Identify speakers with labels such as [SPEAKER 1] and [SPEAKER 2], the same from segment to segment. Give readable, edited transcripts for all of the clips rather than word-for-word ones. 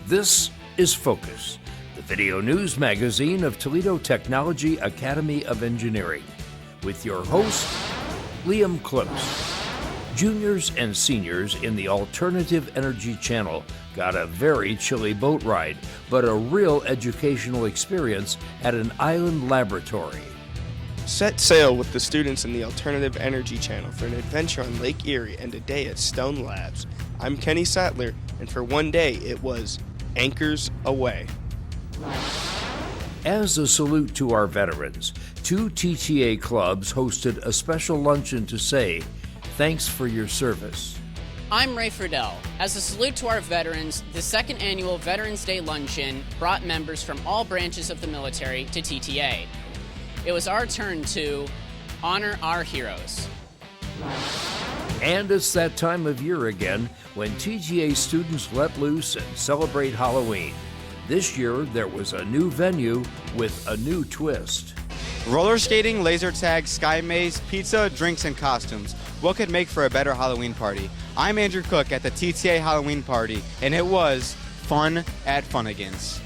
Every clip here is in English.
[SPEAKER 1] This is Focus, the video news magazine of Toledo Technology Academy of Engineering, with your host, Liam Close. Juniors and seniors in the Alternative Energy Channel got a very chilly boat ride, but a real educational experience at an island laboratory.
[SPEAKER 2] Set sail with the students in the Alternative Energy Channel for an adventure on Lake Erie and a day at Stone Labs. I'm Kenny Sattler, and for one day it was Anchors Aweigh.
[SPEAKER 1] As a salute to our veterans, two TTA clubs hosted a special luncheon to say, "Thanks for your service."
[SPEAKER 3] I'm Ray Friedel. As a salute to our veterans, the second annual Veterans Day Luncheon brought members from all branches of the military to TTA. It was our turn to honor our heroes.
[SPEAKER 1] And it's that time of year again when TTA students let loose and celebrate Halloween. This year, there was a new venue with a new twist.
[SPEAKER 4] Roller skating, laser tag, sky maze, pizza, drinks, and costumes. What could make for a better Halloween party? I'm Andrew Cook at the TTA Halloween party, and it was fun at Funagins.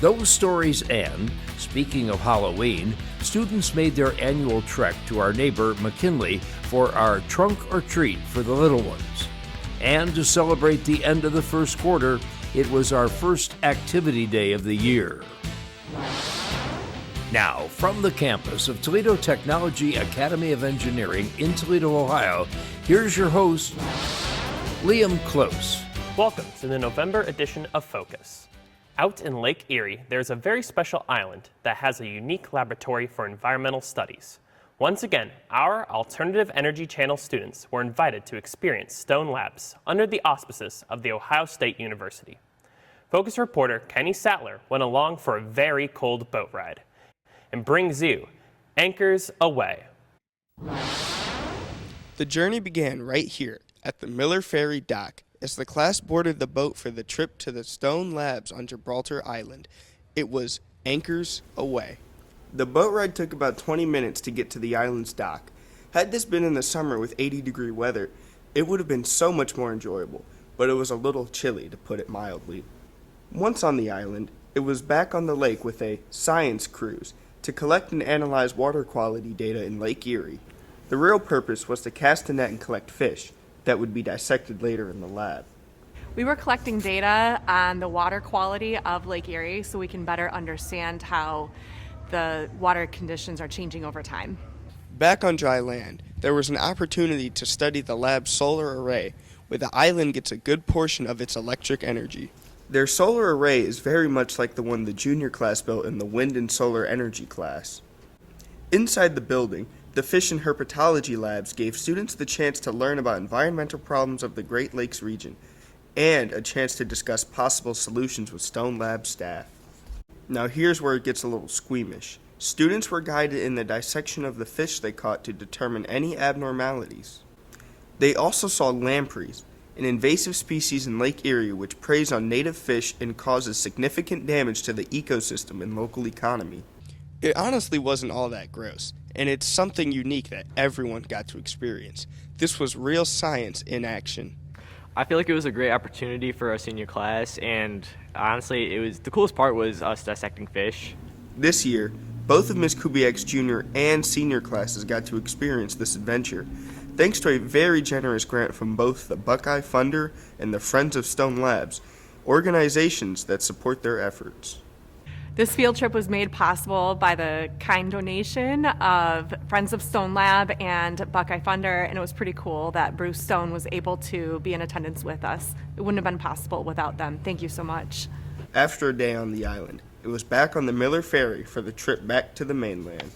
[SPEAKER 1] Those stories and, speaking of Halloween, students made their annual trek to our neighbor McKinley for our trunk or treat for the little ones. And to celebrate the end of the first quarter, it was our first activity day of the year. Now, from the campus of Toledo Technology Academy of Engineering in Toledo, Ohio, here's your host, Liam Close.
[SPEAKER 5] Welcome to the November edition of Focus. Out in Lake Erie, there's a very special island that has a unique laboratory for environmental studies. Once again, our Alternative Energy Channel students were invited to experience Stone Labs under the auspices of The Ohio State University. Focus reporter Kenny Sattler went along for a very cold boat ride and brings you Anchors Aweigh.
[SPEAKER 2] The journey began right here at the Miller Ferry dock as the class boarded the boat for the trip to the Stone Labs on Gibraltar Island. It was Anchors Aweigh. The boat ride took about 20 minutes to get to the island's dock. Had this been in the summer with 80-degree weather, it would have been so much more enjoyable, but it was a little chilly, to put it mildly. Once on the island, it was back on the lake with a science cruise to collect and analyze water quality data in Lake Erie. The real purpose was to cast a net and collect fish that would be dissected later in the lab.
[SPEAKER 6] We were collecting data on the water quality of Lake Erie so we can better understand how the water conditions are changing over time.
[SPEAKER 2] Back on dry land, there was an opportunity to study the lab's solar array, where the island gets a good portion of its electric energy. Their solar array is very much like the one the junior class built in the wind and solar energy class. Inside the building, the fish and herpetology labs gave students the chance to learn about environmental problems of the Great Lakes region and a chance to discuss possible solutions with Stone Lab staff. Now here's where it gets a little squeamish. Students were guided in the dissection of the fish they caught to determine any abnormalities. They also saw lampreys, an invasive species in Lake Erie which preys on native fish and causes significant damage to the ecosystem and local economy. It honestly wasn't all that gross, and it's something unique that everyone got to experience. This was real science in action.
[SPEAKER 7] I feel like it was a great opportunity for our senior class, and honestly, the coolest part was us dissecting fish.
[SPEAKER 2] This year, both of Ms. Kubiak's junior and senior classes got to experience this adventure, thanks to a very generous grant from both the Buckeye Funder and the Friends of Stone Labs, organizations that support their efforts.
[SPEAKER 6] This field trip was made possible by the kind donation of Friends of Stone Lab and Buckeye Funder, and it was pretty cool that Bruce Stone was able to be in attendance with us. It wouldn't have been possible without them. Thank you so much.
[SPEAKER 2] After a day on the island, it was back on the Miller Ferry for the trip back to the mainland.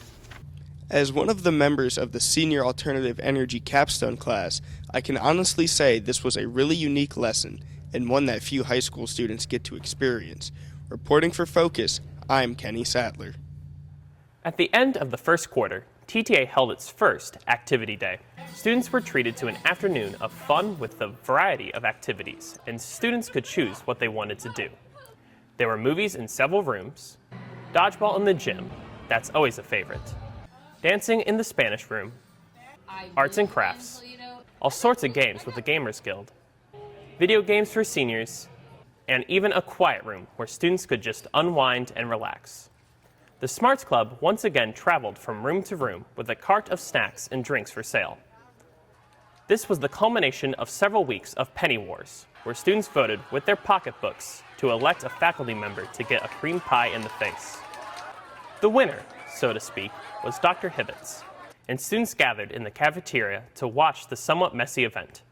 [SPEAKER 2] As one of the members of the Senior Alternative Energy Capstone class, I can honestly say this was a really unique lesson and one that few high school students get to experience. Reporting for Focus, I'm Kenny Sattler.
[SPEAKER 5] At the end of the first quarter, TTA held its first activity day. Students were treated to an afternoon of fun with a variety of activities, and students could choose what they wanted to do. There were movies in several rooms, dodgeball in the gym, that's always a favorite, dancing in the Spanish room, arts and crafts, all sorts of games with the Gamers Guild, video games for seniors, and even a quiet room where students could just unwind and relax. The Smarts Club once again traveled from room to room with a cart of snacks and drinks for sale. This was the culmination of several weeks of penny wars, where students voted with their pocketbooks to elect a faculty member to get a cream pie in the face. The winner, so to speak, was Dr. Hibbets, and students gathered in the cafeteria to watch the somewhat messy event,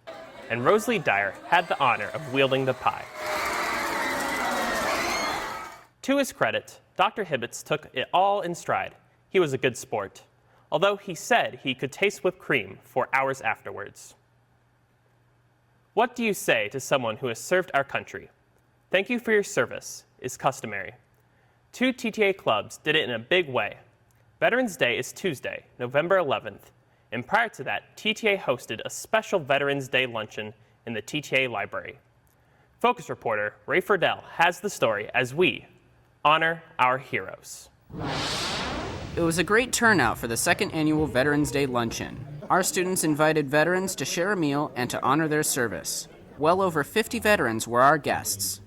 [SPEAKER 5] and Rosalie Dyer had the honor of wielding the pie. To his credit, Dr. Hibbets took it all in stride. He was a good sport, although he said he could taste whipped cream for hours afterwards. What do you say to someone who has served our country? Thank you for your service is customary. 2 TTA clubs did it in a big way. Veterans Day is Tuesday, November 11th, and prior to that, TTA hosted a special Veterans Day luncheon in the TTA library. Focus reporter Ray Friedel has the story as we honor our heroes.
[SPEAKER 3] It was a great turnout for the second annual Veterans Day luncheon. Our students invited veterans to share a meal and to honor their service. Well over 50 veterans were our guests.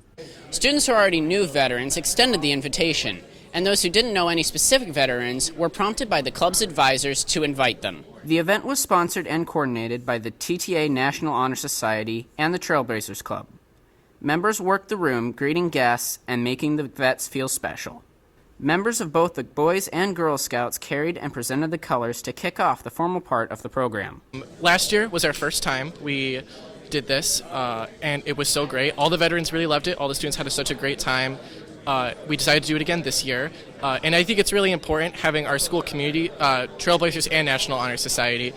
[SPEAKER 3] Students who already knew veterans extended the invitation, and those who didn't know any specific veterans were prompted by the club's advisors to invite them. The event was sponsored and coordinated by the TTA National Honor Society and the Trailblazers Club. Members worked the room, greeting guests and making the vets feel special. Members of both the Boys and Girl Scouts carried and presented the colors to kick off the formal part of the program.
[SPEAKER 8] Last year was our first time we did this, and it was so great. All the veterans really loved it. All the students had such a great time. We decided to do it again this year, and I think it's really important having our school community, Trailblazers and National Honor Society,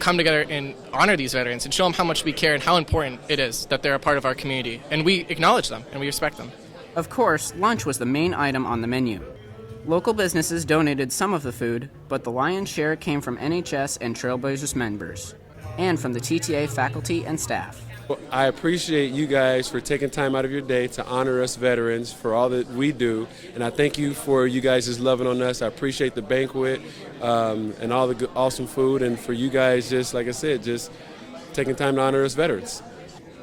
[SPEAKER 8] come together and honor these veterans and show them how much we care and how important it is that they're a part of our community. And we acknowledge them and we respect them.
[SPEAKER 3] Of course, lunch was the main item on the menu. Local businesses donated some of the food, but the lion's share came from NHS and Trailblazers members, and from the TTA faculty and staff.
[SPEAKER 9] I appreciate you guys for taking time out of your day to honor us veterans for all that we do, and I thank you for you guys just loving on us. I appreciate the banquet and all the good, awesome food, and for you guys just, like I said, just taking time to honor us veterans.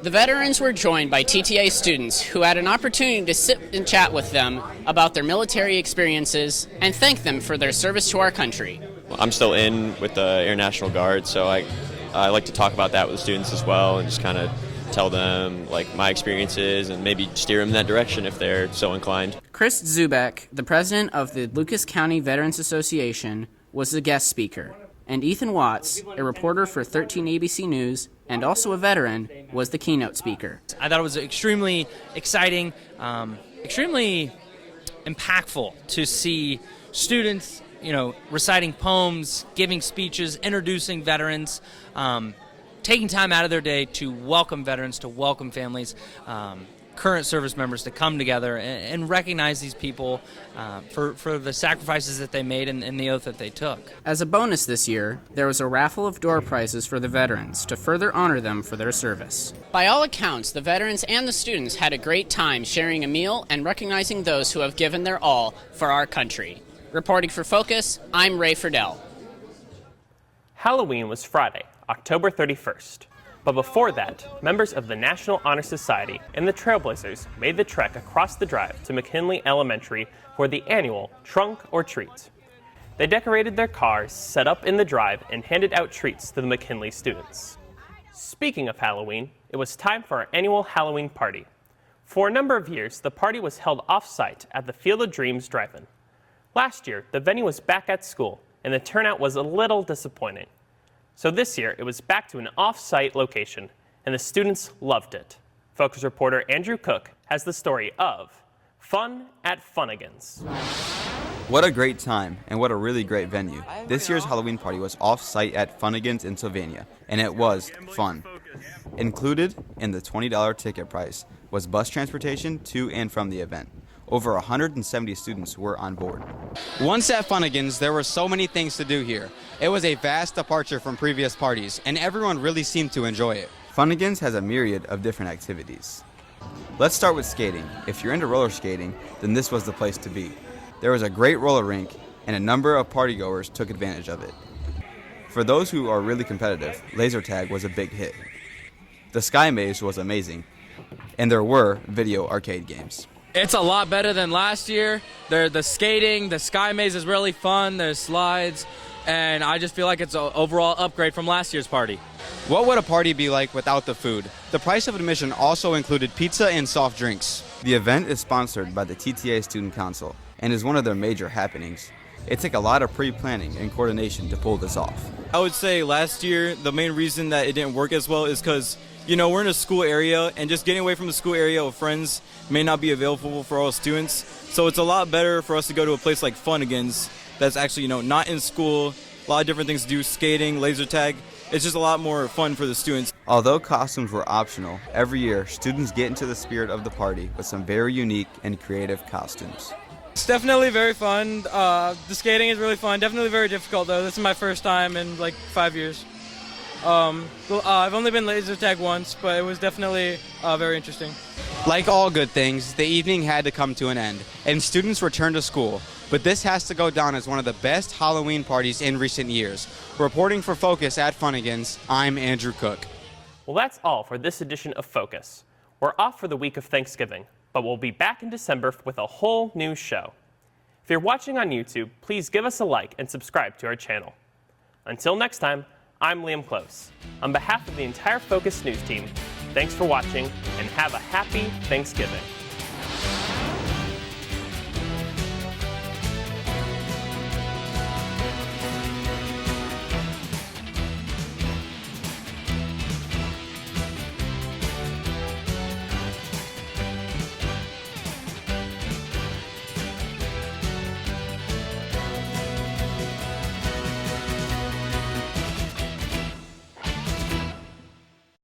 [SPEAKER 3] The veterans were joined by TTA students who had an opportunity to sit and chat with them about their military experiences and thank them for their service to our country.
[SPEAKER 10] I'm still in with the Air National Guard, so I like to talk about that with the students as well and just kind of tell them like my experiences and maybe steer them in that direction if they're so inclined.
[SPEAKER 3] Chris Kubiak, the president of the Lucas County Veterans Association, was the guest speaker, and Ethan Watts, a reporter for 13 ABC News and also a veteran, was the keynote speaker.
[SPEAKER 11] I thought it was extremely exciting, extremely impactful to see students, reciting poems, giving speeches, introducing veterans, taking time out of their day to welcome veterans, to welcome families, current service members to come together and recognize these people for the sacrifices that they made and the oath that they took.
[SPEAKER 3] As a bonus this year, there was a raffle of door prizes for the veterans to further honor them for their service. By all accounts, the veterans and the students had a great time sharing a meal and recognizing those who have given their all for our country. Reporting for Focus, I'm Ray Friedel.
[SPEAKER 5] Halloween was Friday, October 31st. But before that, members of the National Honor Society and the Trailblazers made the trek across the drive to McKinley Elementary for the annual Trunk or Treat. They decorated their cars, set up in the drive, and handed out treats to the McKinley students. Speaking of Halloween, it was time for our annual Halloween party. For a number of years, the party was held off-site at the Field of Dreams Drive-In. Last year, the venue was back at school, and the turnout was a little disappointing. So this year, it was back to an off-site location, and the students loved it. Focus reporter Andrew Cook has the story of Fun at Funagins.
[SPEAKER 12] What a great time, and what a really great venue. This year's Halloween party was off-site at Funagins in Sylvania, and it was fun. Included in the $20 ticket price was bus transportation to and from the event. Over 170 students were on board.
[SPEAKER 4] Once at Funagins, there were so many things to do here. It was a vast departure from previous parties, and everyone really seemed to enjoy it.
[SPEAKER 12] Funagins has a myriad of different activities. Let's start with skating. If you're into roller skating, then this was the place to be. There was a great roller rink, and a number of partygoers took advantage of it. For those who are really competitive, laser tag was a big hit. The sky maze was amazing. and there were video arcade games.
[SPEAKER 13] It's a lot better than last year. The skating, the sky maze is really fun. There's slides, and I just feel like it's an overall upgrade from last year's party.
[SPEAKER 4] What would a party be like without the food? The price of admission also included pizza and soft drinks.
[SPEAKER 12] The event is sponsored by the TTA Student Council and is one of their major happenings. It took a lot of pre-planning and coordination to pull this off.
[SPEAKER 14] I would say last year, the main reason that it didn't work as well is because, we're in a school area, and just getting away from the school area with friends may not be available for all students. So it's a lot better for us to go to a place like Funagins that's actually, not in school. A lot of different things to do, skating, laser tag. It's just a lot more fun for the students.
[SPEAKER 12] Although costumes were optional, every year students get into the spirit of the party with some very unique and creative costumes.
[SPEAKER 13] It's definitely very fun. The skating is really fun. Definitely very difficult, though. This is my first time in like 5 years. I've only been laser tag once, but it was definitely very interesting.
[SPEAKER 4] Like all good things, the evening had to come to an end, and students returned to school. But this has to go down as one of the best Halloween parties in recent years. Reporting for Focus at Funagins, I'm Andrew Cook.
[SPEAKER 5] Well, that's all for this edition of Focus. We're off for the week of Thanksgiving, but we'll be back in December with a whole new show. If you're watching on YouTube, please give us a like and subscribe to our channel. Until next time, I'm Liam Close. On behalf of the entire Focus News team, thanks for watching and have a happy Thanksgiving.